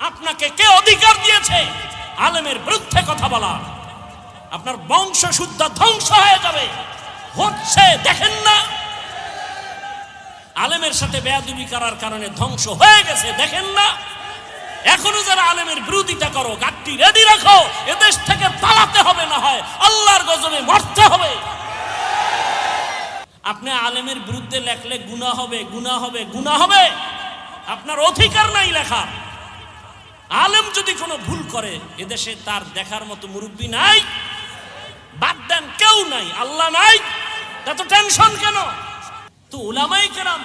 আপনাকে কে অধিকার দিয়েছে আলেমের বিরুদ্ধে কথা বলা? আপনার বংশ শুদ্ধ ধ্বংস হয়ে যাবে। হচ্ছে দেখেন না, আলেমের সাথে বেয়াদবি করার কারণে ধ্বংস হয়ে গেছে, দেখেন না? এখনো যারা আলেমের বিরোধিতা করো, গাড়ি রেডি রাখো, এদেশ থেকে পালাতে হবে, না হয় আল্লাহর গজবে মরতে হবে। আপনি আলেমের বিরুদ্ধে লেখলে গুনাহ হবে, গুনাহ হবে, গুনাহ হবে। আপনার অধিকার নাই লেখার। আলেম যদি কোনো ভুল করে, এদেশে তার দেখার মতো মুরব্বী নাই, বাদ দেন, কেউ নাই, আল্লাহ নাই, এত টেনশন কেন? তো উলামায়ে কেরাম,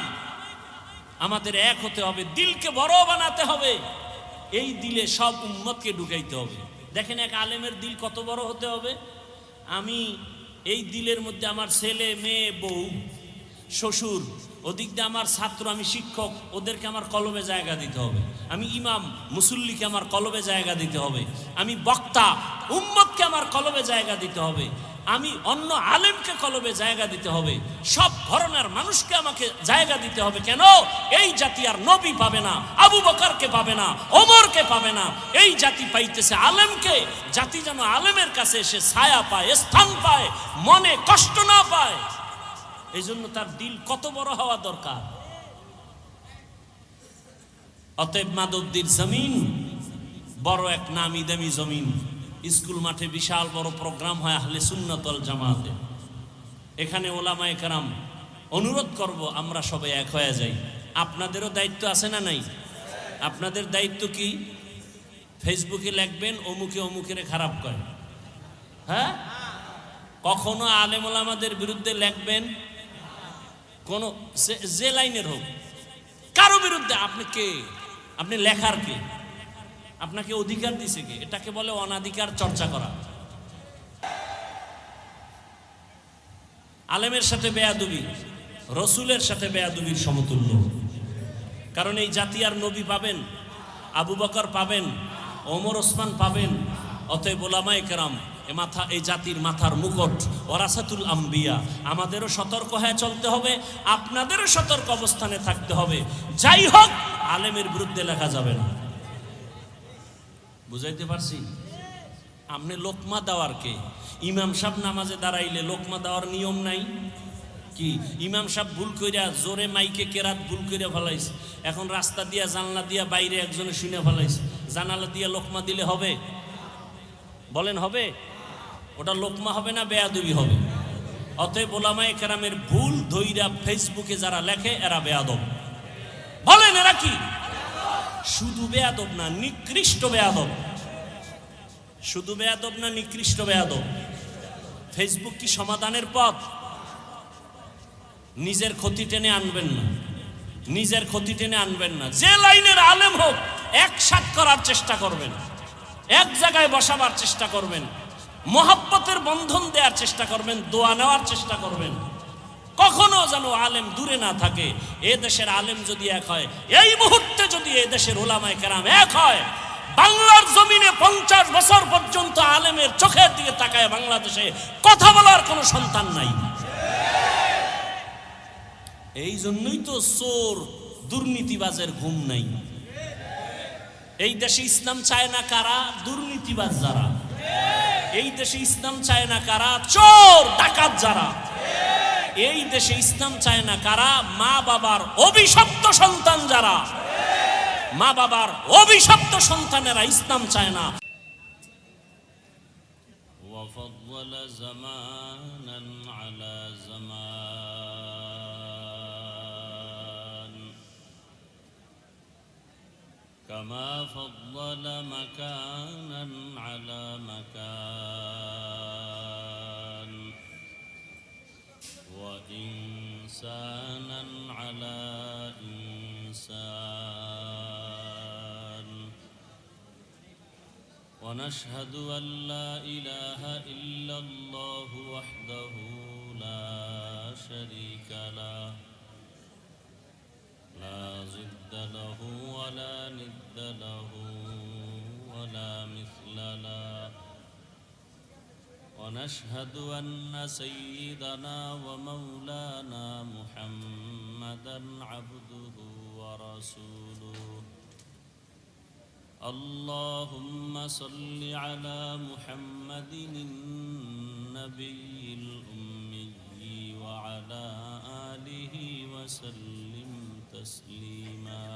আমাদের এক হতে হবে, দিলকে বড় বানাতে হবে। এই দিলে সব উম্মতকে ঢুকাইতে হবে। দেখেন এক আলেমের দিল কত বড় হতে হবে। আমি এই দিলের মধ্যে আমার ছেলে, মেয়ে, বউ, শ্বশুর, ওদিক দিয়ে আমার ছাত্র, আমি শিক্ষক, ওদেরকে আমার কলবে জায়গা দিতে হবে। আমি ইমাম, মুসল্লিকে আমার কলবে জায়গা দিতে হবে। আমি বক্তা, উম্মতকে আমার কলবে জায়গা দিতে হবে। আমি অন্য আলেমকে কলবে জায়গা দিতে হবে। সব ধরনের মানুষকে আমাকে জায়গা দিতে হবে। কেন? এই জাতি আর নবী পাবে না, আবু বকরকে পাবে না, ওমরকে পাবে না। এই জাতি পাইতেছে আলেমকে। জাতি যেন আলেমের কাছে এসে ছায়া পায়, স্থান পায়, মনে কষ্ট না পায়। এই জন্য তার দিল কত বড় হওয়া দরকার। অতএব মাধবদীর জমিন বড় এক নামি দামি জমিন। স্কুল মাঠে বিশাল বড় প্রোগ্রাম হয় আহলে সুন্নাত ওয়াল জামাতে। এখানে ওলামায়ে কেরাম, অনুরোধ করব আমরা সবাই এক হয়ে যাই। আপনাদেরও দায়িত্ব আছে না নাই? আপনাদের দায়িত্ব কি? ফেসবুকে লিখবেন অমুকে অমুকের খারাপ করে, হ্যাঁ? কখনো আলেম ওলামাদের বিরুদ্ধে লিখবেন, কোন যে লাইনের হোক, কারো বিরুদ্ধে। আপনি কে? আপনি লেখার কে? আপনাকে অধিকার দিছে কে? এটাকে বলে অনাধিকার চর্চা করা। আলেমের সাথে বেয়াদবি রসুলের সাথে বেয়াদবির সমতুল্য। কারণ এই জাতি আর নবী পাবেন, আবু বকর পাবেন, ওমর ওসমান পাবেন। অতএব ওলামায়ে কেরাম, এই জাতির মাথার মুকুট, ওয়ারাসাতুল আম্বিয়া। আমাদেরও সতর্ক হয়ে চলতে হবে, আপনাদেরও সতর্ক অবস্থানে থাকতে হবে। যাই হোক, আলেমের বিরুদ্ধে লেখা যাবে না। বুঝাইতে পারছি? আপনি লোকমা দেওয়ার কে? ইমাম সাহেব নামাজে দাঁড়াইলে লোকমা দেওয়ার নিয়ম নাই কি? ইমাম সাহেব ভুল কইরা জোরে মাইকে কেরাত ভুল কইরা ফেলাইছে, এখন রাস্তা দিয়া জানলা দিয়া বাইরে একজনে শুনে ফেলাইছে, জানালা দিয়া লোকমা দিলে হবে? বলেন হবে? ওটা লোকমা হবে না বেয়াদবি হবে? অতএব ওলামায়ে কেরামের ভুল ধইরা ফেসবুকে যারা লেখে এরা বেয়াদব। বলেন এরা কি? শুধু বেয়াদব না, নিকৃষ্ট বেয়াদব। শুধু বেয়াদব না, নিকৃষ্ট বেয়াদব। ফেসবুক কি সমাধানের পথ? নিজের ক্ষতি টেনে আনবেন না, নিজের ক্ষতি টেনে আনবেন না। যে লাইনের আলেম হোক, একসাথ করার চেষ্টা করবেন, এক জায়গায় বসাবার চেষ্টা করবেন, মহব্বতের বন্ধন দেওয়ার চেষ্টা করবেন, দোয়া নেওয়ার চেষ্টা করবেন। কখনো যেন আলেম দূরে না থাকে। এ দেশের আলেম যদি এক হয়, এই মুহূর্তে যদি এ দেশের ওলামায়ে কেরাম এক হয়, বাংলার জমিনে 50 বছর পর্যন্ত আলেমের চোখের দিকে তাকায় বাংলাদেশে কথা বলার কোনো সন্তান নাই। এই জন্যই তো চোর দুর্নীতিবাজের ঘুম নাই। এই দেশে ইসলাম চায় না কারা? দুর্নীতিবাজ যারা। এই দেশে ইসলাম চায় না কারা? চোর ডাকাত যারা। এই দেশে ইসলাম চায় না কারা? মা বাবার অভিশপ্ত সন্তান যারা। মা বাবার অভিশপ্ত সন্তানেরা ইসলাম চায় না। وفضل زمانا على زمان كما فضل مكانا على مكان وإنسانا على إنسان ونشهد أن لا إله إلا الله وحده لا شريك له لا ضد له ولا ند له ولا مثل له ونشهد أن سيدنا ومولانا محمدا عبده ورسوله اللهم صل على محمد النبي الأمي وعلى آله وسلم تسليما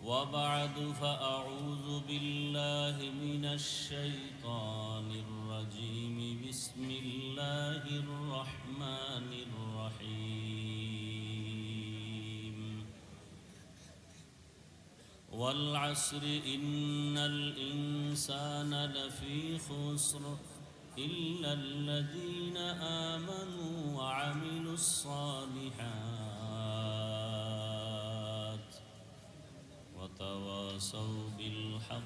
وبعد فأعوذ بالله من الشيطان الرجيم بسم الله الرحمن الرحيم والعصر إن الإنسان لفي خسر إلا الذين آمنوا وعملوا الصالحات وتواصوا بالحق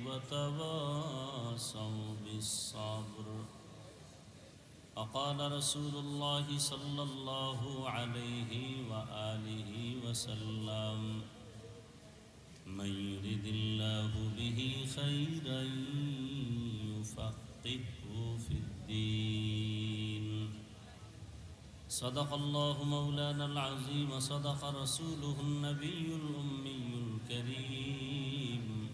وتواصوا بالصبر وقال رسول الله صلى الله عليه وآله وسلم من يرد الله به خيرا يفقهه في الدين صدق الله مولانا العظيم صدق رسوله النبي الأمي الكريم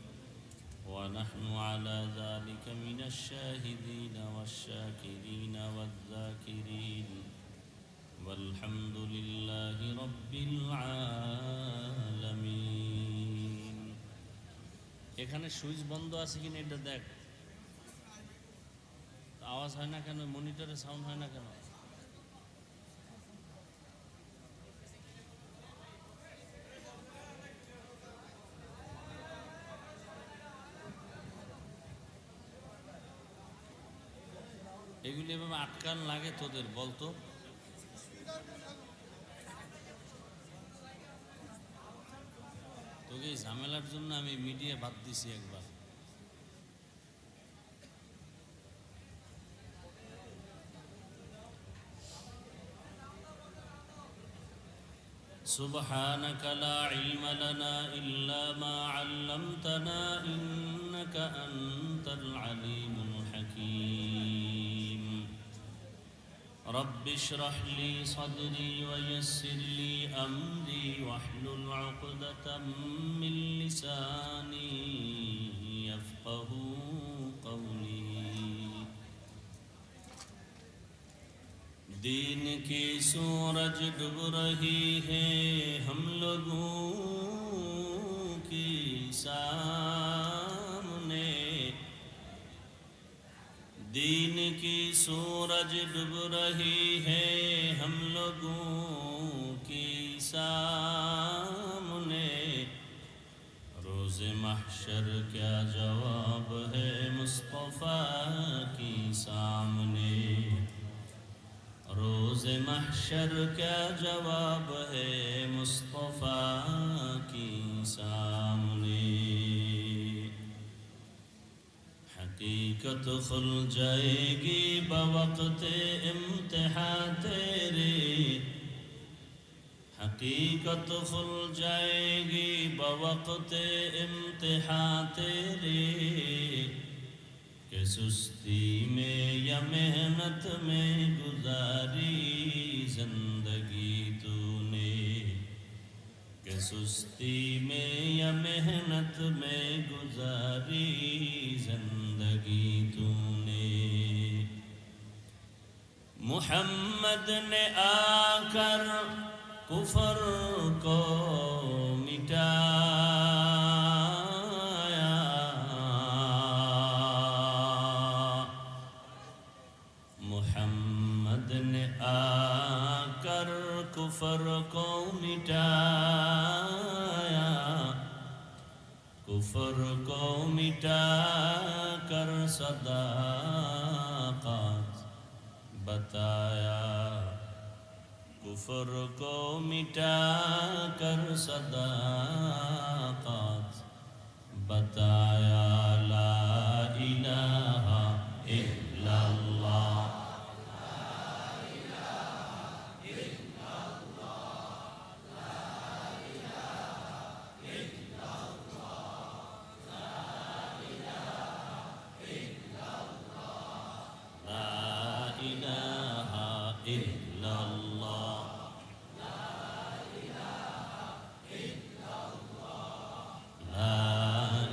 ونحن على ذلك من الشاهدين والشاكرين والذاكرين والحمد لله رب العالمين এখানে সুইচ বন্ধ আছে কিনা এটা দেখ আওয়াজ হয় না কেন মনিটরে সাউন্ড হয় না কেন এগুলি এভাবে আটকান লাগে তোদের বলতো তোকে এই ঝামেলার জন্য আমি মিডিয়া বাদ দিছি একবার سبحانك لا علم لنا إلا ما علمتنا إنك أنت العليم الحكيم رب اشرح لي صدري ويسر لي أمري واحلل عقدة من لساني يفقه قولي دین کی سورج ڈوب رہی ہے ہم لوگوں کی سامنے دین کی سورج ڈوب رہی ہے ہم لوگوں کی سامنے روز محشر کیا جواب ہے مصطفیٰ کی سامنے روز محشر کیا جواب ہے مصطفیٰ کی سامنے حقیقت کھل جائے گی بوقت امتحان تیرے حقیقت کھل جائے گی بوقت امتحان تیرے کہ سستی میں یا محنت میں گزاری زندگی تو نے کہ سستی میں یا محنت میں گزاری زندگی تو نے محمد نے آ کر کفر کو مٹایا محمد نے آ کر کفر کو مٹایا کفر کو مٹا کر صداقت بتایا کفر کو مٹا کر صداقت بتایا لا الہ الا اللہ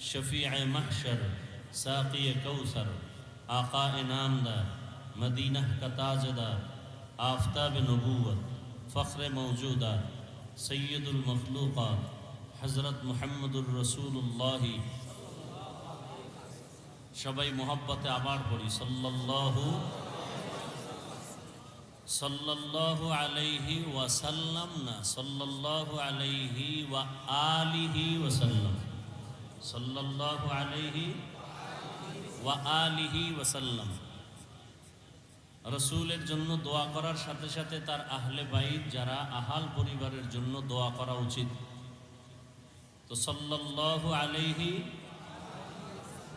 शफीअ महशर, साक़ी कौसर, आका इनामदार, मदीना का ताजदार, आफ्ताब नबूवत, फ़ख्र मौजूदात, सैयदुल मखलूक़ात, हज़रत मुहम्मदुर रसूलुल्लाह। सबाई मोहब्बते आबार पड़ी सल्लल्लाहु अलैहि वसल्लम ना, सल्लल्लाहु अलैहि व आलिहि वसल्लम, सल्लल्लाहु अलैहि व आलिहि वसल्लम। रसूलेर जन्य दोया करार साथे साथे तार आहले बाइत जारा आहाल परिवारेर जन्य दोया करा उचित। तो सल्लल्लाहु अलैहि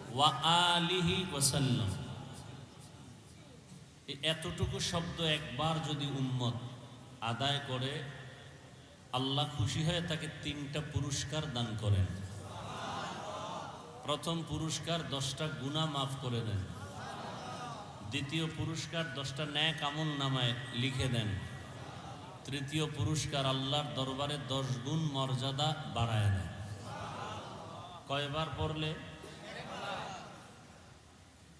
व आलिहि वसल्लम, एतटुकु शब्द एकबार यदि उम्मत आदाय करे आल्लाह खुशी हये ताके तीनटा पुरस्कार दान करें। प्रथम पुरस्कार 10टा गुनाह माफ करे दें, द्वितीय पुरस्कार 10टा नेक আমল नामाয় लिखे दें, तृतीय पुरस्कार आल्लाहर दरबारे 10 गुण मर्यादा बाड़ाয় दें। कयबार पढ़ले?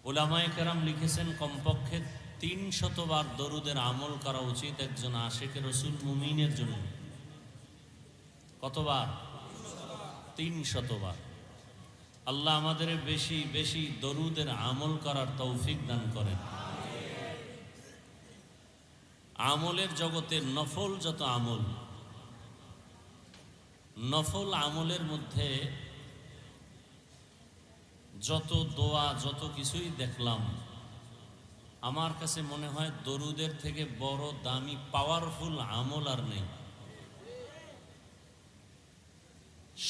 उलामाए केराम लिखेছেন कमपक्षे 300 বার দরুদের আমল করা উচিত একজন আশিকে রসুল মুমিনের জন্য। কতবার? 300 বার। আল্লাহ আমাদের বেশি বেশি দরুদের আমল করার তৌফিক দান করেন। আমলের জগতে নফল যত আমল, নফল আমলের মধ্যে যত দোয়া যত কিছুই দেখলাম, আমার কাছে মনে হয় দরুদের থেকে বড় দামি পাওয়ারফুল আমল আর নেই।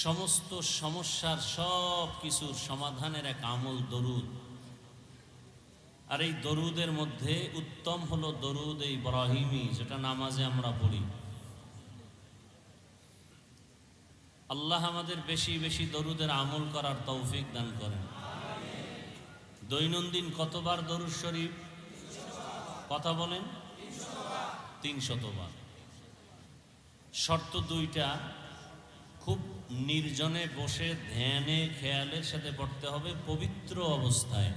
সমস্ত সমস্যার সব কিছুর সমাধানের এক আমল দরুদ। আর এই দরুদের মধ্যে উত্তম হলো দরুদ ইব্রাহিমি, যেটা নামাজে আমরা পড়ি। আল্লাহ আমাদের বেশি বেশি দরুদের আমল করার তৌফিক দান করেন। দৈনন্দিন কতবার দরুদ শরীফ? কথা বলেন? 300 বার। শর্ত দুইটা, খুব নির্জনে বসে ধ্যানে খেয়ালের সাথে পড়তে হবে, পবিত্র অবস্থায়।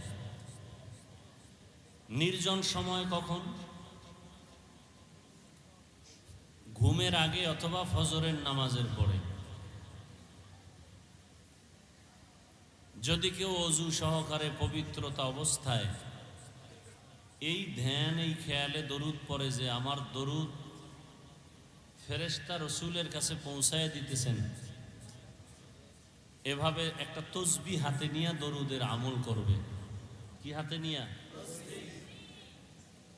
নির্জন সময় কখন? ঘুমের আগে অথবা ফজরের নামাজের পরে। যদি কেউ অজু সহকারে পবিত্রতা অবস্থায় এই ধ্যান এই খেয়ালে দরুদ পড়ে যে আমার দরুদ ফেরেশতা রসুলের কাছে পৌঁছায় দিতেছেন, এভাবে একটা তসবিহ হাতে নিয়ে দরুদের আমল করবে। কি হাতে নিয়ে?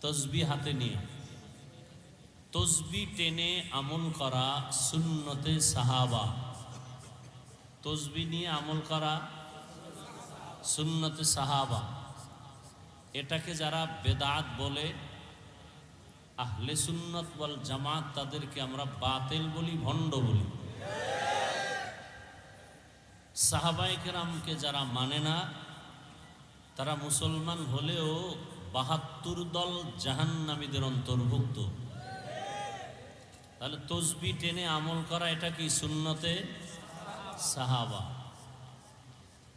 তসবিহ হাতে নিয়ে। তসবিহ টেনে আমল করা সুন্নতে সাহাবা। তসবিহ নিয়ে আমল করা সুন্নতে সাহাবা। এটাকে যারা বেদাত বলে, আহলে সুন্নত ওয়াল জামাত তাদেরকে আমরা বাতিল বলি, ভণ্ড বলি। সাহাবায়ে কেরামকে যারা মানে না তারা মুসলমান হলেও 72 দল জাহান্নামীদের অন্তর্ভুক্ত। তাহলে তসবিহ টেনে আমল করা এটা কি? সুন্নতে সাহাবা।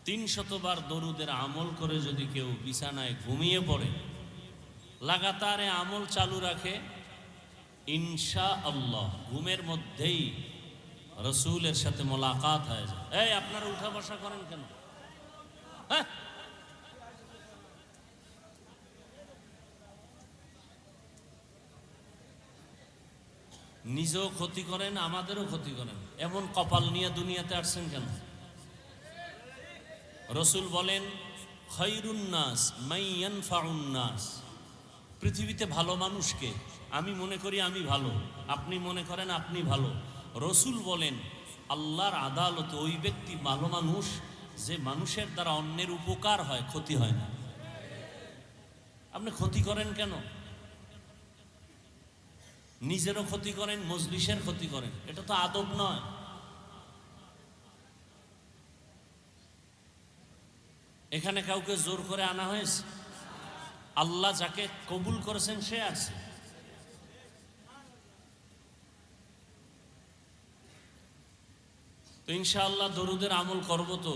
300 বার দরুদের আমল করে যদি কেউ বিছানায় ঘুমিয়ে পড়ে, লাগাতার আমল চালু রাখে, ইনশাআল্লাহ ঘুমের মধ্যেই রসুলের সাথে মোলাকাত হয়ে যায়। এই আপনারা উঠা বসা করেন কেন? হ্যাঁ, নিজেও ক্ষতি করেন, আমাদেরও ক্ষতি করেন। এমন কপাল নিয়ে দুনিয়াতে আসছেন কেন? রসুল বলেন খায়রুন নাস মান ইয়ানফাউন নাস। পৃথিবীতে ভালো মানুষকে, আমি মনে করি আমি ভালো, আপনি মনে করেন আপনি ভালো। রসুল বলেন আল্লাহর আদালতে ওই ব্যক্তি ভালো মানুষ যে মানুষের দ্বারা অন্যের উপকার হয়, ক্ষতি হয় না। আপনি ক্ষতি করেন কেন? নিজেরও ক্ষতি করেন, মজলিসের ক্ষতি করেন, এটা তো আদব নয়। এখানে কাউকে জোর করে আনা হয়েছে? আল্লাহ যাকে কবুল করেছেন সে আছে। তো ইনশাআল্লাহ দরুদের আমল করব তো।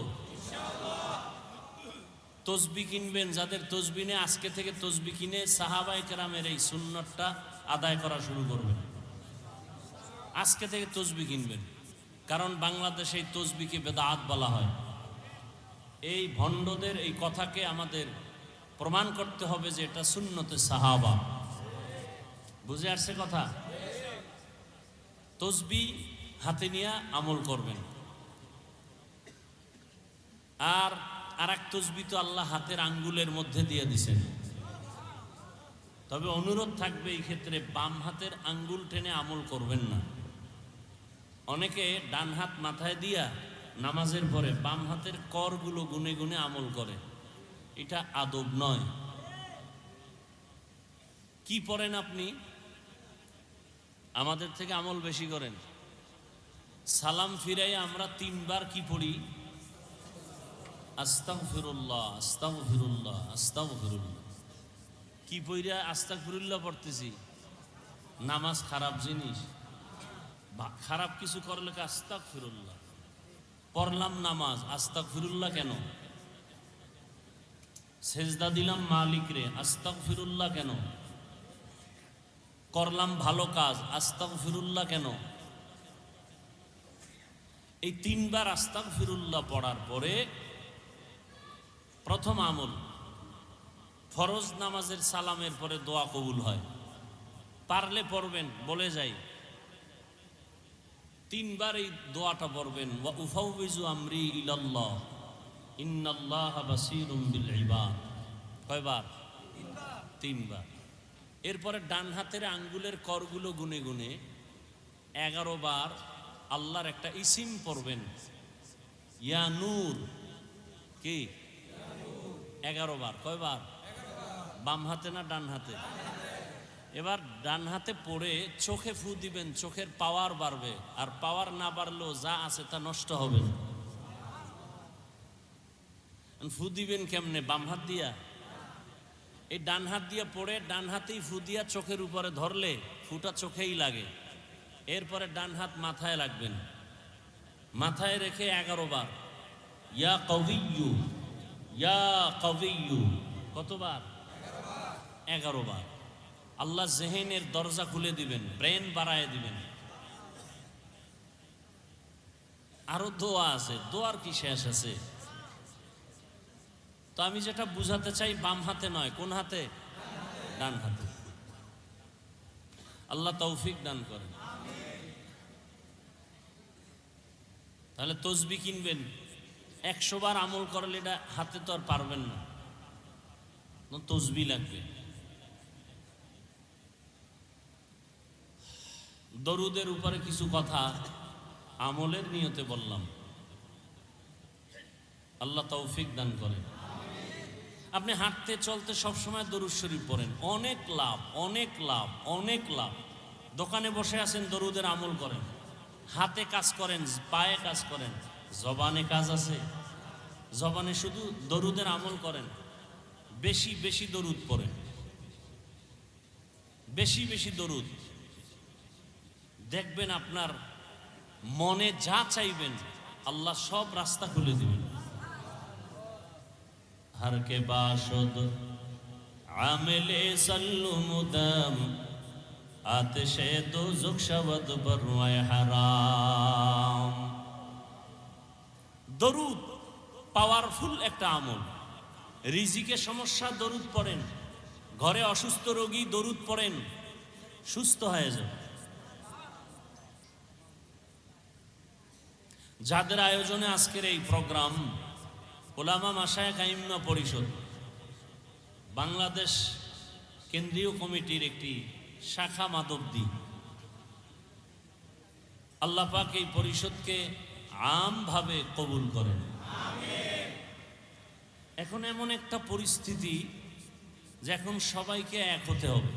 তসবি কিনবেন, যাদের তসবি নেই আজকে থেকে তসবি কিনে সাহাবায়ে কেরামের এই সুন্নতটা আদায় করা শুরু করবেন। আজকে থেকে তসবি কিনবেন, কারণ বাংলাদেশে এই তসবিকে বেদাত বলা হয়। এই ভণ্ডদের এই কথাকে আমাদের প্রমাণ করতে হবে যে এটা সুন্নতে সাহাবা। বুঝে আসছে কথা? তসবি হাতে নিয়ে আমল করবেন। আর এক তসবি তো আল্লাহ হাতের আঙ্গুলের মধ্যে দিয়ে দিছেন। তবে অনুরোধ থাকবে এই ক্ষেত্রে বাম হাতের আঙ্গুল টেনে আমল করবেন না। অনেকে ডান হাত মাথায় দিয়া নামাজের পরে বাম হাতের করগুলো গুনে গুনে আমল করে, এটা আদব নয়। কি পড়েন আপনি? আমাদের থেকে আমল বেশি করেন। সালাম ফিরাই আমরা 3 বার কি পড়ি? আস্তাগফিরুল্লাহ, আস্তাগফিরুল্লাহ, আস্তাগফিরুল্লাহ। কি পইরা আস্তাগফিরুল্লাহ পড়তেছি? নামাজ খারাপ জিনিস, খারাপ কিছু করলে আস্তাগফিরুল্লাহ। পড়লাম নামাজ, আস্তাগফিরুল্লাহ কেন? সেজদা দিলাম মালিক রে, আস্তাগফিরুল্লাহ কেন? করলাম ভালো কাজ, আস্তাগফিরুল্লাহ কেন? এই 3 বার আস্তাগফিরুল্লাহ পড়ার পরে প্রথম আমল, ফরজ নামাজের সালামের পরে দোয়া কবুল হয়। পারলে পড়বেন, বলে যাই 3 বার এই দোয়াটা পড়বেন, ওয়া উফাউযু আমরি ইলাল্লাহ ইন্নাল্লাহা বাসীরুম বিল ইবাদ। কয়বার? 3 বার। এরপরে ডান হাতের আঙ্গুলের করগুলো গুনে গুনে 11 বার আল্লাহর একটা ইসিম পড়বেন, ইয়া নূর। কি? 11 বার। কয়বার? বাম হাতে না ডান হাতে? এবার ডান হাতে পড়ে চোখে ফু দিবেন, চোখের পাওয়ার বাড়বে। আর পাওয়ার না বাড়লেও যা আছে তা নষ্ট হবে। ফু দিবেন কেমনে? বাম হাত দিয়া। এই ডান হাত দিয়ে পড়ে ডান হাতেই ফু দিয়া চোখের উপরে ধরলে ফুটা চোখেই লাগে। এরপরে ডান হাত মাথায় রাখবেন, মাথায় রেখে 11 বার ইয়া কবিয়্যু, ইয়া কবিয়্যু। কতবার? 11 বার। আল্লাহ জেহেনের দরজা খুলে দিবেন, ব্রেন বাড়ায় দিবেন। আরো দোয়া আছে, দোয়ার কি শেষ আছে? তো আমি যেটা বুঝাতে চাই, বাম হাতে নয়, কোন হাতে? ডান হাতে। আল্লাহ তৌফিক দান করেন। তাহলে তসবি কিনবেন, 100 বার আমল করলে এটা হাতে তো আর পারবেন না, তসবি লাগবে। দরুদের উপরে কিছু কথা আমলের নিয়তে বললাম। আল্লাহ তৌফিক দান করেন। আপনি হাঁটতে চলতে সবসময় দরুদ শরীফ পড়েন, অনেক লাভ, অনেক লাভ, অনেক লাভ। দোকানে বসে আছেন, দরুদের আমল করেন। হাতে কাজ করেন, পায়ে কাজ করেন, জবানে কাজ আছে, জবানে শুধু দরুদের আমল করেন। বেশি বেশি দরুদ পড়েন, বেশি বেশি দরুদ। দেখবেন আপনার মনে যা চাইবেন আল্লাহ সব রাস্তা খুলে দিবেন। हर के बाशुद आमिले सल्लु मुदम आतिशे दोज़ख शवद बरवाए हराम। দরুদ পাওয়ারফুল একটা আমল। রিজিকে সমস্যা, দরুদ পড়েন। ঘরে অসুস্থ রোগী, দরুদ পড়েন, সুস্থ হয়ে যাবে। যাদের আয়োজনে আজকের এই প্রোগ্রাম, উলামা মাশায়েখ আইম্মা পরিষদ বাংলাদেশ কেন্দ্রীয় কমিটির একটি শাখা মাধবদী। আল্লাহ পাক এই পরিষদকে আমভাবে কবুল করেন। এখন এমন একটা পরিস্থিতি যে এখন সবাইকে এক হতে হবে,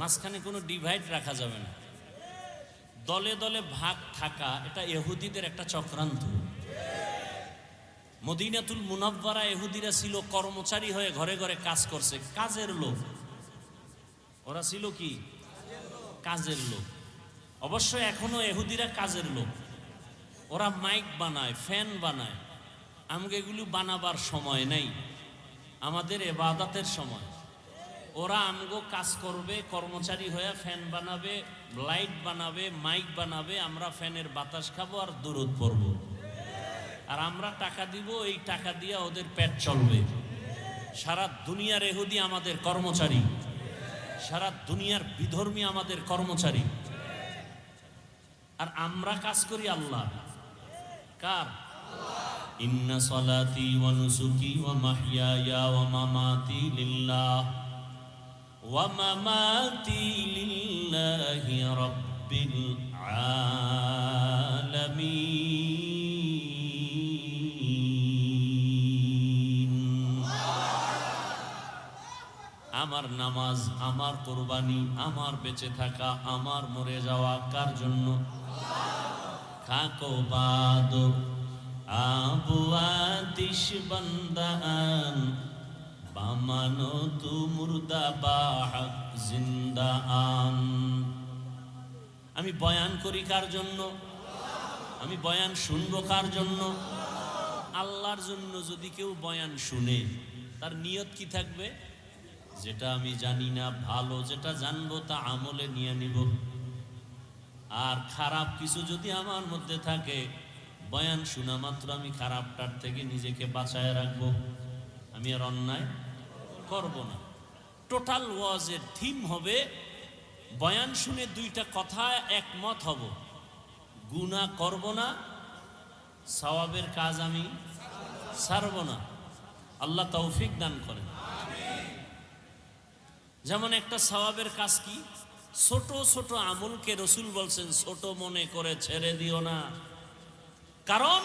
মাঝখানে কোনো ডিভাইড রাখা যাবে না। দলে দলে ভাগ থাকা এটা ইহুদিদের একটা চক্রান্ত। মদিনাতুল মুনাওয়ারা ইহুদিরা ছিল কর্মচারী হয়ে ঘরে ঘরে কাজ করছে, কাজের লোক। ওরা ছিল কি? কাজের লোক। অবশ্য এখনো ইহুদিরা কাজের লোক। ওরা মাইক বানায়, ফ্যান বানায়, আমাকে এগুলো বানাবার সময় নেই, আমাদের ইবাদতের সময়। ওরা আমগো কাজ করবে, কর্মচারী হয়ে ফ্যান বানাবে, লাইট বানাবে, মাইক বানাবে, আমরা ফ্যানের বাতাস খাবো আর দুরূদ পড়বো, আর আমরা টাকা দিব, এই টাকা দিয়ে ওদের পেট চলবে। সারা দুনিয়ার ইহুদি আমাদের কর্মচারী, সারা দুনিয়ার বিধর্মী আমাদের কর্মচারী, আর আমরা কাজ করি আল্লাহ কার? ইন্না সালাতি ওয়া নুসুকি ওয়া মাহইয়ায়া ওয়া মামাতি লিল্লাহ ওয়া মামাতি লিল্লাহি রাব্বিল আলামিন। আমার নামাজ, আমার কুরবানি, আমার বেঁচে থাকা, আমার মরে যাওয়া কার জন্য? খাকো বাদ আবু আতিশ বান্দান বামানো তু মুর্দা বাহ জিন্দা আন। আমি বয়ান করি কার জন্য? আমি বয়ান শুনবো কার জন্য? আল্লাহর জন্য। যদি কেউ বয়ান শুনে, তার নিয়ত কি থাকবে? যেটা আমি জানি না ভালো, যেটা জানবো তা আমলে নিয়ে নিব। আর খারাপ কিছু যদি আমার মধ্যে থাকে, বয়ান শোনা মাত্র আমি খারাপটার থেকে নিজেকে বাঁচায় রাখবো, আমি আর অন্যায় করব না। টোটাল ওয়াজের থিম হবে, বয়ান শুনে দুইটা কথা একমত হব, গুনাহ করব না, সওয়াবের কাজ আমি ছাড়ব না। আল্লাহ তৌফিক দান করেন। যেমন একটা সওয়াবের কাজ কি? ছোট ছোট আমলকে রসুল বলছেন ছোট মনে করে ছেড়ে দিও না। কারণ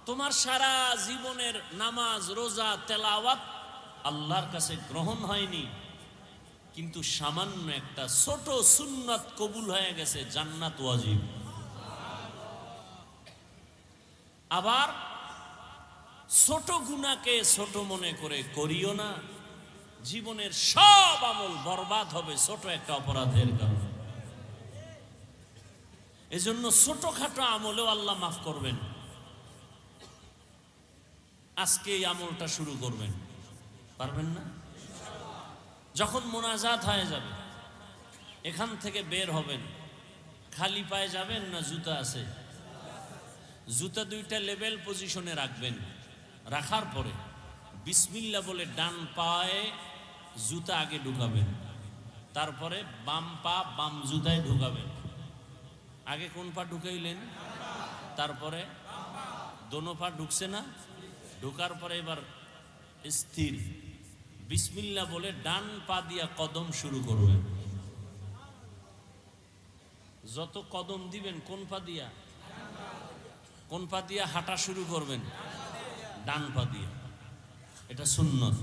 তোমার সারা জীবনের নামাজ, রোজা, তেলাওয়াত আল্লাহর কাছে গ্রহণ হয়নি, কিন্তু সামান্য একটা ছোট সুন্নাত কবুল হয়ে গেছে, জান্নাত ওয়াজিব। আবার ছোট গুনাহকে ছোট মনে করে করিও না, জীবনের সব আমল বরবাদ হবে ছোট একটা অপরাধের কারণে। এজন্য ছোটখাটো আমলেও আল্লাহ মাফ করবেন। আজকে এই আমলটা শুরু করবেন, পারবেন না? যখন মোনাজাত হয়ে যাবে, এখান থেকে বের হবেন, খালি পায়ে যাবেন না জুতা আছে? জুতা দুইটা লেভেল পজিশনে রাখবেন। রাখার পরে বিসমিল্লাহ বলে ডান পায়ে জুতা আগে ঢুকাবেন, তারপরে বাম পা বাম জুতায় ঢুকাবেন। আগে কোন পা ঢুকাইলেন? তারপরে দোনো পা ঢুকছে না? ঢুকার পরে এবার স্থির বিসমিল্লাহ বলে ডান পা দিয়া কদম শুরু করবেন। যত কদম দিবেন কোন পা দিয়া? কোন পা দিয়া হাঁটা শুরু করবেন? ডান পা দিয়া। এটা সুন্নত।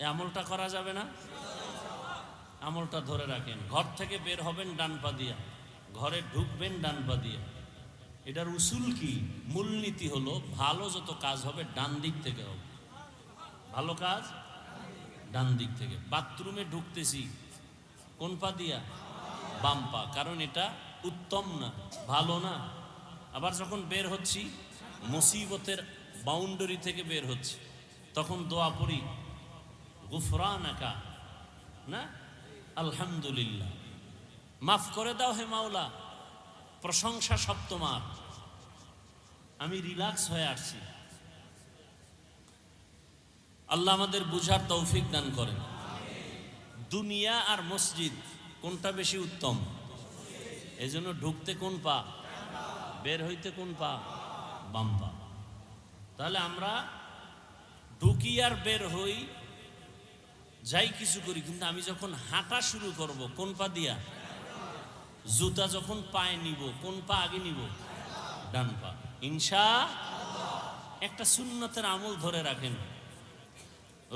এই আমলটা করা যাবে না? আমলটা ধরে রাখেন। ঘর থেকে বের হবেন ডান পা দিয়া, ঘরে ঢুকবেন ডান পা দিয়া। এটার উসুল কি? মূলনীতি হলো ভালো যত কাজ হবে ডান দিক থেকে হবে। ভালো কাজ ডান দিক থেকে। বাথরুমে ঢুকতেছি কোন পা দিয়া? বাম পা, কারণ এটা উত্তম না, ভালো না। আবার যখন বের হচ্ছি, মুসিবতের বাউন্ডারি থেকে বের হচ্ছে, তখন দোয়া পড়ি গুফরানাকা, না আলহামদুলিল্লাহ, মাফ করে দাও হে মাওলা, প্রশংসা সব তোমার, আমি রিল্যাক্স হয়ে আসছি। আল্লাহ আমাদের বুঝার তৌফিক দান করেন। দুনিয়া আর মসজিদ কোনটা বেশি উত্তম? এই জন্য ঢুকতে কোন পা, বের হইতে কোন পা? বাম পা। তাহলে আমরা ঢুকি আর বের হই, যাই কিছু করি, কিন্তু আমি যখন হাঁটা শুরু করব কোন পা দিয়া? জুতা যখন পায়ে নিব কোন পা আগে নিব? ডান পা। ইনশাআল্লাহ। একটা সুন্নতের আমল ধরে রাখেন,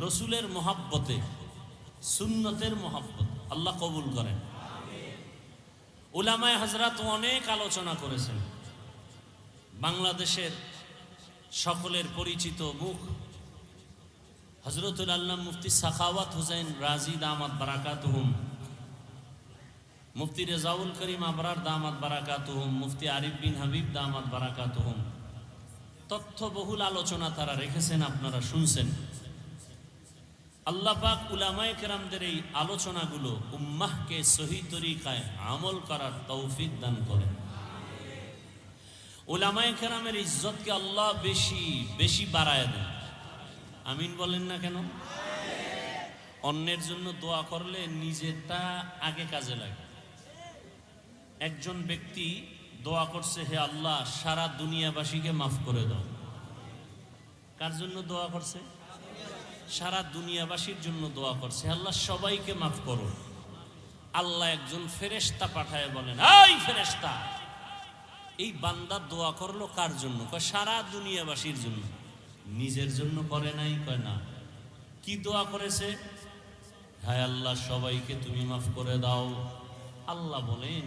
রসুলের মহাব্বতে, সুন্নতের মহাব্বত আল্লাহ কবুল করেন। উলামায়ে হযরত অনেক আলোচনা করেছেন। বাংলাদেশের সকলের পরিচিত মুখ হযরতুল আল্লাহ মুফতি সাখাওয়াত হুসাইন রাজি দামাত বারাকাতুহুম, মুফতি রেজাউল করিম আবরার দামাত বারাকাতুহুম, মুফতি আরিফ বিন হাবিব দামাত বারাকাতুহুম, তথ্যবহুল আলোচনা তারা রেখেছেন, আপনারা শুনছেন। আল্লাহ পাক উলামায়ে কেরামদের এই আলোচনাগুলো উম্মাহকে সহি তরিকায় আমল করার তৌফিক দান করেন। উলামায়ে কেরামের ইজ্জতকে আল্লাহ বেশি বেশি বাড়ায় দেন। আমিন বলেন না কেন? অন্যের জন্য দোয়া করলে নিজেরটা আগে কাজে লাগে। একজন ব্যক্তি দোয়া করছে, হে আল্লাহ সারা দুনিয়াবাসীকে মাফ করে দাও। কার জন্য দোয়া করছে? সারা দুনিয়াবাসীর জন্য দোয়া করছে, আল্লাহ সবাইকে মাফ করো। আল্লাহ একজন ফেরেশতা পাঠায় বলেন, এই ফেরেশতা, এই বান্দা দোয়া করলো কার জন্য? কয় সারা দুনিয়াবাসীর জন্য। নিজের জন্য করে নাই? কয় না। কি দোয়া করেছে? হায় আল্লাহ সবাইকে তুমি মাফ করে দাও। আল্লাহ বলেন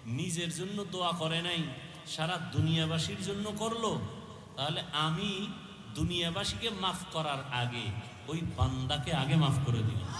নিজের জন্য দোয়া করে নাই, সারা দুনিয়াবাসীর জন্য করলো। তাহলে আমি দুনিয়াবাসীকে মাফ করার আগে ওই বান্দাকে আগে মাফ করে দিলাম।